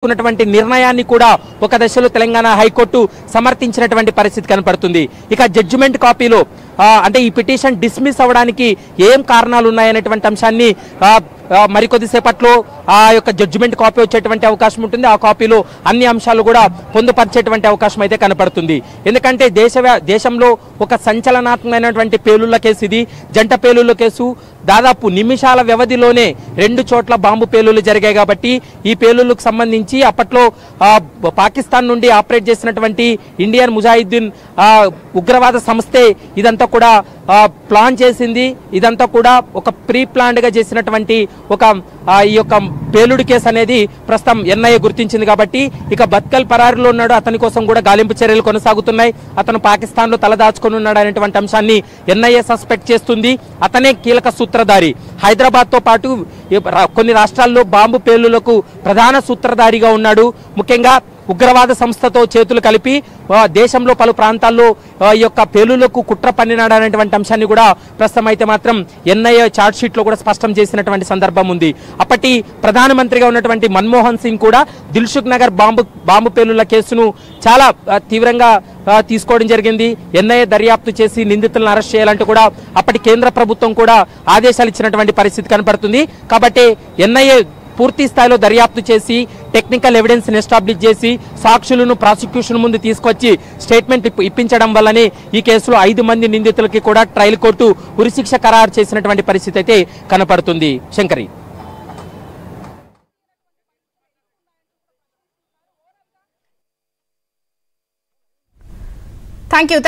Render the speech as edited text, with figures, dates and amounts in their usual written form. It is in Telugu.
ఉన్నటువంటి నిర్ణయాన్ని కూడా ఒక దశలో తెలంగాణ హైకోర్టు సమర్థించినటువంటి పరిస్థితి కనపడుతుంది. ఇక జడ్జిమెంట్ కాపీలో అంటే ఈ పిటిషన్ డిస్మిస్ అవ్వడానికి ఏం కారణాలు ఉన్నాయనేటువంటి అంశాన్ని మరికొద్దిసేపట్లో ఆ యొక్క జడ్జిమెంట్ కాపీ వచ్చేటువంటి అవకాశం ఉంటుంది. ఆ కాపీలో అన్ని అంశాలు కూడా పొందుపరిచేటువంటి అవకాశం అయితే కనపడుతుంది. ఎందుకంటే దేశంలో ఒక సంచలనాత్మకమైనటువంటి పేలుళ్ల కేసు ఇది. జంట పేలుళ్ల కేసు. దాదాపు నిమిషాల వ్యవధిలోనే 2 చోట్ల బాంబు పేలుళ్లు జరిగాయి. కాబట్టి ఈ పేలుళ్లకు సంబంధించి అప్పట్లో పాకిస్తాన్ నుండి ఆపరేట్ చేసినటువంటి ఇండియన్ ముజాహిద్దీన్ ఉగ్రవాద సంస్థే ఇదంతా కూడా ప్లాన్ చేసింది. ఇదంతా కూడా ఒక ప్రీ ప్లాన్డ్ గా చేసినటువంటి ఒక ఈ యొక్క పేలుడు కేసు అనేది ప్రస్తుతం ఎన్ఐఏ గుర్తించింది. కాబట్టి ఇక బత్కల్ పరారులో ఉన్నాడు. అతని కోసం కూడా గాలింపు చర్యలు కొనసాగుతున్నాయి. అతను పాకిస్తాన్ లో తలదాచుకొని ఉన్నాడు అనేటువంటి అంశాన్ని ఎన్ఐఏ సస్పెక్ట్ చేస్తుంది. అతనే కీలక సూత్రధారి. హైదరాబాద్ తో పాటు కొన్ని రాష్ట్రాల్లో బాంబు పేలులకు ప్రధాన సూత్రధారిగా ఉన్నాడు. ముఖ్యంగా ఉగ్రవాద సంస్థతో చేతులు కలిపి దేశంలో పలు ప్రాంతాల్లో ఈ యొక్క పేలులకు కుట్ర పన్నినాడు అనేటువంటి అంశాన్ని కూడా ప్రస్తుతం అయితే మాత్రం ఎన్ఐఏ ఛార్జ్ షీట్ లో కూడా స్పష్టం చేసినటువంటి సందర్భం ఉంది. అప్పటి ప్రధానమంత్రిగా ఉన్నటువంటి మన్మోహన్ సింగ్ కూడా దిల్సుఖ్ నగర్ బాంబు పేలుల కేసును చాలా తీవ్రంగా తీసుకోవడం జరిగింది. ఎన్ఐఏ దర్యాప్తు చేసి నిందితులను అరెస్ట్ చేయాలంటూ కూడా అప్పటి కేంద్ర ప్రభుత్వం కూడా ఆదేశాలు ఇచ్చినటువంటి పరిస్థితి కనపడుతుంది. కాబట్టి ఎన్ఐఏ పూర్తి స్థాయిలో దర్యాప్తు చేసి టెక్నికల్ ఎవిడెన్స్ ఎస్టాబ్లిష్ చేసి సాక్షులను ప్రాసిక్యూషన్ ముందు తీసుకొచ్చి స్టేట్మెంట్ ఇప్పించడం వల్లనే ఈ కేసులో 5 మంది నిందితులకి కూడా ట్రయల్ కోర్టు ఉరిశిక్ష ఖరారు చేసినటువంటి పరిస్థితి అయితే కనపడుతుంది. Shankari, thank you.